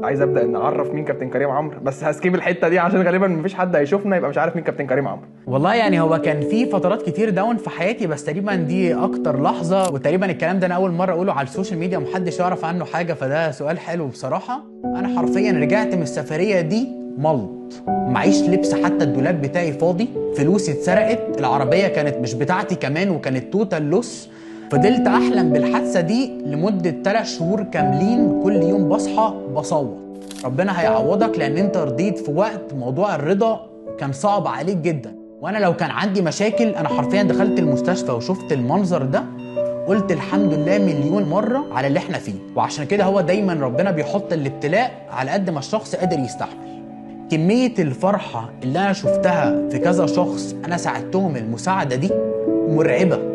عايز ابدا ان اعرف مين كابتن كريم عمرو، بس هسكيب الحته دي عشان غالبا مفيش حد هيشوفنا يبقى مش عارف مين كابتن كريم عمرو. والله يعني هو كان في فترات كتير داون في حياتي، بس تقريبا دي اكتر لحظه، وتقريبا الكلام ده انا اول مره اقوله على السوشيال ميديا ومحدش يعرف عنه حاجه، فده سؤال حلو بصراحه. انا حرفيا رجعت من السفريه دي ملط، معيش لبس، حتى الدولاب بتاعي فاضي، فلوسي اتسرقت، العربيه كانت مش بتاعتي كمان وكانت توتال لوس. فضلت احلم بالحادثه دي لمده 3 شهور كاملين، كل يوم بصحى بصوت. ربنا هيعوضك، لان انت رضيت في وقت موضوع الرضا كان صعب عليك جدا. وانا لو كان عندي مشاكل، انا حرفيا دخلت المستشفى وشفت المنظر ده قلت الحمد لله مليون مرة على اللي احنا فيه. وعشان كده هو دايما ربنا بيحط الابتلاء على قد ما الشخص قادر يستحمل. كمية الفرحة اللي انا شفتها في كذا شخص انا ساعدتهم المساعدة دي مرعبة.